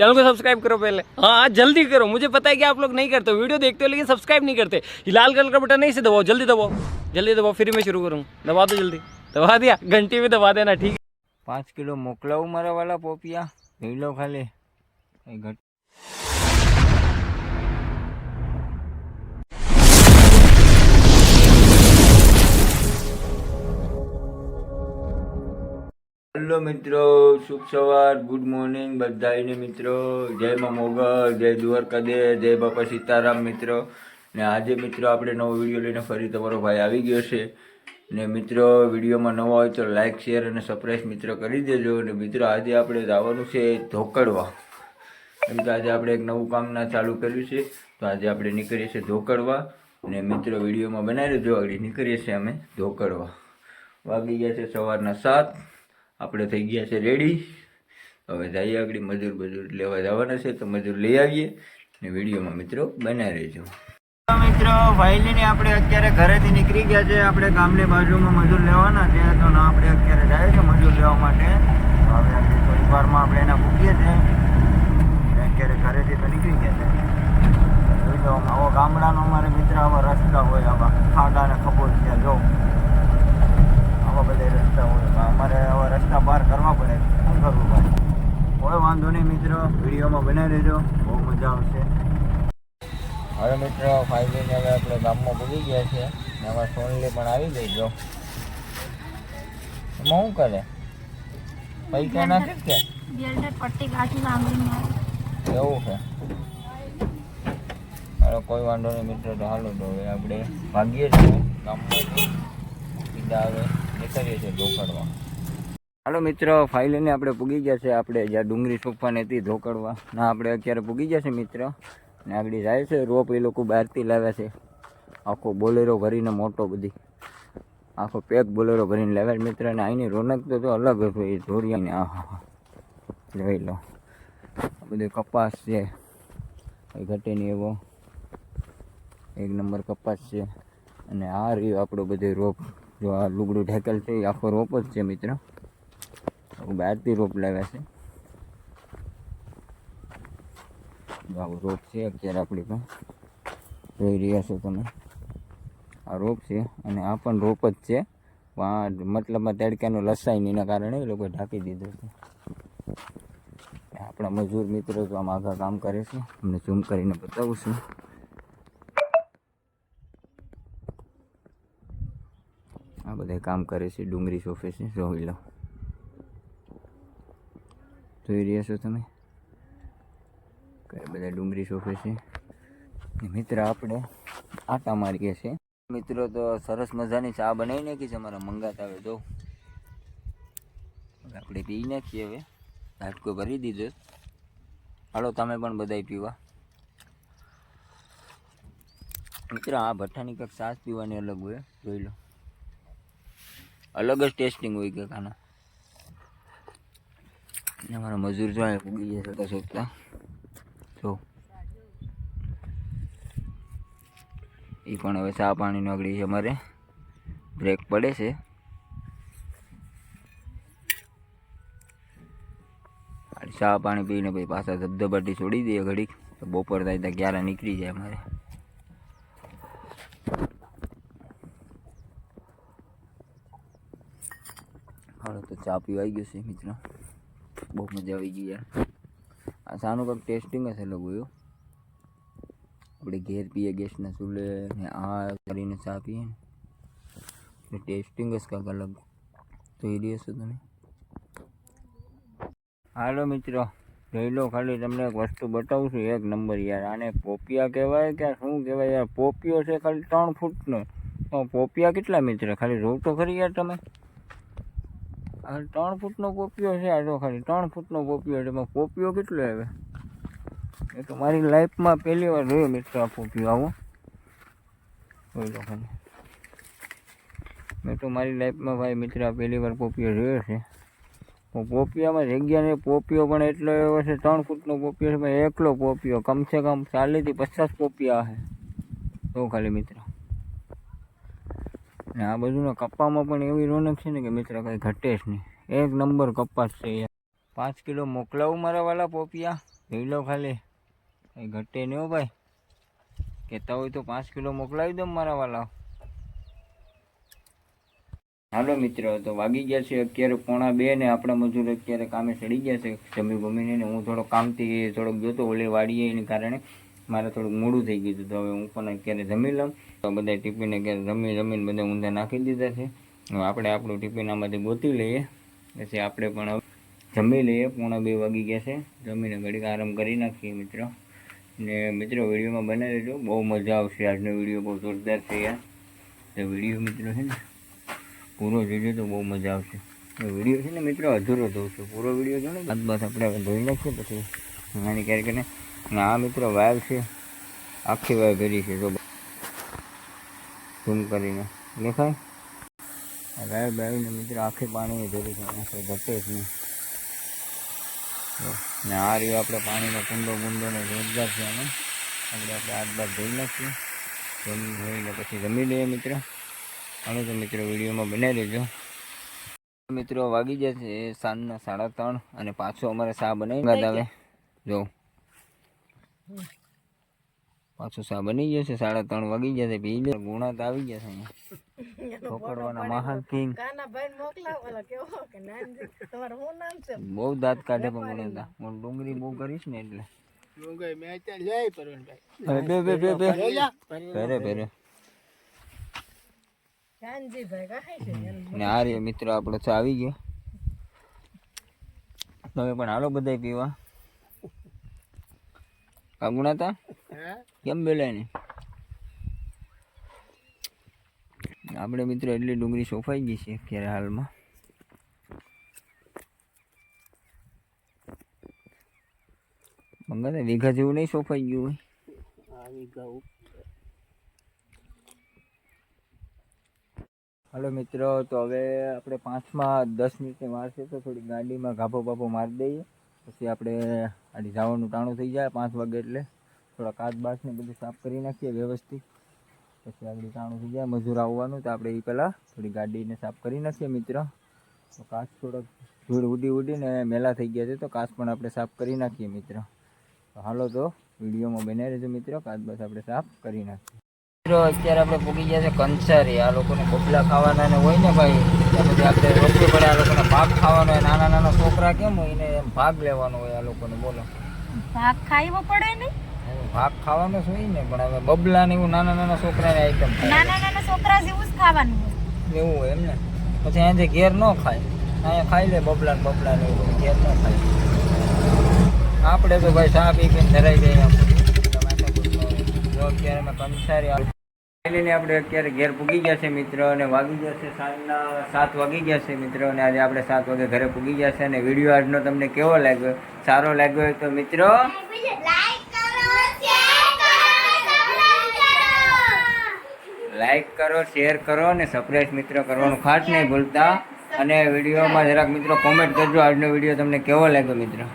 Channel को subscribe करो पहले। हाँ जल्दी करो, मुझे पता है कि आप लोग नहीं करते हो, वीडियो देखते हो लेकिन सब्सक्राइब नहीं करते। ये लाल कलर का बटन नहीं से दबाओ, जल्दी दबाओ, जल्दी दबाओ, फिर मैं शुरू करूँ। दबा दो जल्दी, दबा दिया, घंटी भी दबा देना, ठीक है। 5 किलो मोकलाऊ मारा वाला पोपिया જોઈ લો ખાલી ઘટ હેલો મિત્રો, શુભ સવાર, ગુડ મોર્નિંગ બધાને મિત્રો. જય મા મોગલ, જય દ્વારકાધીશ, જય બાપા સીતારામ મિત્રો. ને આજે મિત્રો આપણે નવો વિડીયો લઈને ફરી તમારો ભાઈ આવી ગયો છે. ને મિત્રો વિડીયોમાં નવા હોય તો લાઇક શેર અને સબસ્ક્રાઈબ મિત્રો કરી દેજો. અને મિત્રો આજે આપણે જવાનું છે ધોકડવા, કેમ કે આજે આપણે એક નવું કામના ચાલુ કર્યું છે. તો આજે આપણે નીકળીએ છીએ ધોકડવા. ને મિત્રો વિડીયોમાં બનાવી દેજો. આગળ નીકળીએ છીએ અમે ધોકડવા. વાગી ગયા છે સવારના 7. આપણે થઈ ગયા છે રેડી. હવે જઈએ આગળ મજૂર લેવા જવાના છે, તો મજૂર લઈ આવીએ ને વિડીયોમાં મિત્રો બનાવી રહેજો. મિત્રો ફાઇનલી આપણે અત્યારે ઘરેથી નીકળી ગયા છે. આપણે ગામની બાજુમાં મજૂર લેવાના છે, તો ના આપણે અત્યારે જાય છે મજૂર લેવા માટે. હવે થોડી વારમાં આપણે એના પૂછીએ છીએ. અત્યારે ઘરેથી તો નીકળી ગયા છે. આવો ગામડાનો અમારે મિત્ર આવા રસ્તા હોય, આવા ખાડા ને ખબોચિયા જો આવા બધા રસ્તા હોય. અમારે આવા રસ્તા પાર કરવા પડે, શું કરવું ભાઈ? કોઈ વાંધો નહીં મિત્રો, વિડીયોમાં બનાવી દેજો, બહુ મજા આવશે. હવે મિત્રો ફાઇનલી હવે આપણે ગામમાં પૂરી ગયા છે. ને આમાં સોનલી પણ આવી ગઈ જો. એમાં શું કરે? પૈસા નાખે કે પટ્ટી કાઢી લાંબી એવું છે? અરે કોઈ વાંધો નહીં મિત્રો. તો હાલો તો હવે આપણે ભાગીએ છીએ ગામમાંથી. સીધા હવે નીકળીએ છીએ ધોકડવા. હાલો મિત્રો ફાઇનલી આપણે પૂગી ગયા છે. આપણે જ્યાં ડુંગળી સોંપવાની હતી ધોકડવા ના, આપણે અત્યારે પૂગી ગયા છે મિત્રો. ને આગળ જાય છે રોપ, એ લોકો બહારથી લાવ્યા છે. આખો બોલેરો ભરીને મોટો, બધી આખો પેક બોલેરો ભરીને લાવ્યા મિત્ર. ને અહીંની રોનક તો અલગ જ હોય ધોરિયાની. હા જોઈ લો, બધું કપાસ છે, કંઈ ઘટે નહીં એવો એક નંબર કપાસ છે. અને આ રહ્યું આપણો બધો રોપ, જો આ લુગડું ઢેકેલ છે એ આખો રોપ જ છે મિત્ર. બહારથી રોપ લાવ્યા છે. આવો રોપ છે અત્યારે આપણી પાસે, જોઈ રહ્યા છો તમે. આ રોપ છે અને આ પણ રોપ જ છે. મતલબમાં તડકાનો લસાઈ નહીં, એના કારણે એ લોકોએ ઢાંકી દીધું છે. આપણા મજૂર મિત્રો તો આમ આગળ કામ કરે છે, અમને ઝૂમ કરીને બતાવું છું. આ બધા કામ કરે છે, ડુંગળી સોંપે છે, જોઈ લો, જોઈ રહ્યા છો તમે. બધા ડુંગળી સોંપે છે. મિત્ર આપણે આટા મારીએ છીએ મિત્રો. તો સરસ મજાની ચા બનાવી નાખી છે અમારા મંગાતા. હવે જો આપણે પી નાખીએ. હવે ઝાટકો ભરી દીધો. હાલો તમે પણ બધાય પીવા. મિત્ર આ ભઠ્ઠાની કંઈક છાશ પીવાની અલગ હોય, જોઈ લો, અલગ જ ટેસ્ટિંગ હોય કે ખાના. અમારા મજૂર જો પૂગી ગયા સોંપતા જો. એ પણ હવે ચા પાણીનો આગળ છે, અમારે બ્રેક પડે છે. ચા પાણી પીને પછી પાછા ધબધબાટી છોડી દઈએ ઘડીક. તો બપોર થાય ત્યાં ક્યારે નીકળી જાય અમારે. હાલો તો ચા પીવા આવી ગયો છે મિત્રો, બહુ મજા આવી ગઈ યાર. આ ચાનું કંઈક ટેસ્ટિંગ જ અલગ હોય. આપણે ઘેર પીએ ગેસના ચૂલે ને આ કરીને ચા પીએ ને ટેસ્ટિંગ જ કાંઈક અલગ. જોઈ રહ્યા છો તમે. હાલો મિત્રો જોઈ લો, ખાલી તમને એક વસ્તુ બતાવું છું, એક નંબર યાર. આને પોપિયા કહેવાય કે શું કહેવાય યાર? પોપિયો છે ખાલી 3 ફૂટનો. પોપિયા કેટલા મિત્ર? ખાલી જોવ તો ખરી યાર તમે. આ 3 ફૂટનો પોપિયો છે. આ જો ખાલી 3 ફૂટનો પોપિયો છે. એમાં પોપિયો કેટલો આવે? એ તો મારી લાઈફમાં પહેલી વાર જોયો મિત્ર આ પોપિયો આવો. જોઈ લો ખાલી, મેં તો મારી લાઈફમાં ભાઈ મિત્ર આ પહેલી વાર પોપિયો જોયો છે. પોપિયામાં જગ્યા ને પોપિયો પણ એટલો એવો છે. 3 ફૂટનો પોપિયો છે, એકલો પોપિયો. કમસે કમ 40 થી 50 પોપિયા છે તો ખાલી મિત્ર. ને આ બધું કપ્પામાં પણ એવી રોનક છે ને કે મિત્ર કંઈ ઘટે જ નહીં. એક નંબર કપાસ છે યાર. 5 કિલો મોકલાવું મારા વાલા પોપિયા, જોઈ લો ખાલી, કંઈ ઘટે નહીં હો ભાઈ. કહેતા હોય તો 5 કિલો મોકલાવી દો મારા વાલા. હાલો મિત્રો, તો વાગી ગયા છે 11:15 ને આપણા મજૂર અત્યારે કામે ચડી ગયા છે જમી બમીને. ને હું થોડોક કામથી થોડોક જોતો ઓલે વાડીએ, એને કારણે મારે થોડુંક મોડું થઈ ગયું હતું. તો હવે હું પણ અત્યારે જમી લઉં. તો બધા ટિફિન અત્યારે જમીને બધા ઊંધા નાખી દીધા છે. હવે આપણે આપણું ટિફિન આમાંથી ગોતી લઈએ, પછી આપણે પણ હવે જમી લઈએ. 1:15 વાગી ગયા છે. જમીને ઘડીક આરામ કરી નાખીએ મિત્રો. ને મિત્રો વિડીયોમાં બનાવી લેજો, બહુ મજા આવશે. આજનો વિડીયો બહુ જોરદાર છે યાર. તો વિડીયો મિત્રો છે ને પૂરો જોજો તો બહુ મજા આવશે. વિડીયો છે ને મિત્રો અધૂરો જોઉં છું, પૂરો વિડીયો જો ને બાદ બાદ આપણે ધોઈ નાખીએ પછી નાની ક્યારેક. ને આ મિત્રો વાવ છે, આખી વાવ ભરી છે. જો ઝૂમ કરીને દેખાય વાવ બાવીને મિત્રો આખી પાણી ભરી છે, કંઈ ઘટે જ નહીં. ને આ રહ્યો આપણે પાણીનો કુંડો ને જોરદાર છે. આને આપણે હાથ બાદ ધોઈ નાખીએ, ધોઈને પછી જમી લઈએ મિત્રો. હાલો તો મિત્રો વિડીયોમાં બનાવી દેજો. મિત્રો વાગી જશે સાંજના 3:30 અને પાછો અમારે શા બનાવી આવે. જો પાછું શા બની જશે, 3:30 વાગી જશે. પી લે ગુણા તો આવી જશે અહીંયા પકડવાના મહાન કિંગ. બહુ દાંત કાઢે પણ મને હું ડુંગળી બહુ કરીશ ને એટલે પહેરે ને આ રહ્યો મિત્રો આપણો ચા આવી ગયો. તમે પણ હાલો બધા પીવા. કાગુણા તા કેમ બોલાય ને આપણે મિત્રો એટલી ડુંગળી સોફાઈ ગઈ છે અત્યારે હાલમાં. મંગા વીઘા જેવું નહીં સોફાઈ ગયું હોય. હાલો મિત્રો, તો હવે આપણે 5-10 મિનિટની વાર છે, તો થોડી ગાડીમાં ગાભો બાભો મારી દઈએ. પછી આપણે આડી જવાનું ટાણું થઈ જાય 5 વાગે, એટલે થોડા કાચ બાસને બધું સાફ કરી નાખીએ વ્યવસ્થિત. પછી આગળ ટાણું થઈ જાય, મજૂર આવવાનું, તો આપણે એ પહેલાં થોડી ગાડીને સાફ કરી નાખીએ મિત્રો. તો કાચ થોડોક ધૂળ ઉડીને મેલા થઈ ગયા છે, તો કાચ પણ આપણે સાફ કરી નાખીએ મિત્રો. તો હાલો તો વિડીયોમાં બનાવી રહેજો મિત્રો. કાચ બાસ આપણે સાફ કરી નાખીએ મિત્રો. અત્યારે આપણે પૂગી ગયા છે કંસારી. આ લોકોને બબલા ખાવાના ને હોય ને ભાઈ, ત્યાં પછી આપણે રોકવી પડે. આ લોકોને ભાગ ખાવાનો હોય, નાના છોકરા કેમ હોય એને ભાગ લેવાનો હોય આ લોકોને. બોલો ભાગ ખાઈવો પડે ને, ભાગ ખાવાનો જ હોય ને, પણ હવે બબલા ને એવું નાના છોકરાને આઈટમ નાના છોકરા જેવું જ ખાવાનું એવું હોય એમ ને. પછી અહીંયાથી ઘેર ન ખાય, અહીંયા ખાઈ લે બબલા ને એવું, ઘેર ન ખાય. આપણે તો ભાઈ ચા પી પીને ધરાઈ જાય. અત્યારે અમે કંસારી આપણે અત્યારે ઘેર પૂગી ગયા છે મિત્રો. અને વાગી ગયા છે સાંજના 7 વાગી ગયા છે મિત્રો. અને આજે આપણે 7 વાગે ઘરે પૂગી ગયા છે. અને વિડીયો આજનો તમને કેવો લાગ્યો, સારો લાગ્યો હોય તો મિત્રો લાઈક કરો, શેર કરો અને સબસ્ક્રાઇબ મિત્રો કરવાનું ખાસ નહીં ભૂલતા. અને વિડીયોમાં જરાક મિત્રો કોમેન્ટ કરજો આજનો વિડીયો તમને કેવો લાગ્યો મિત્રો.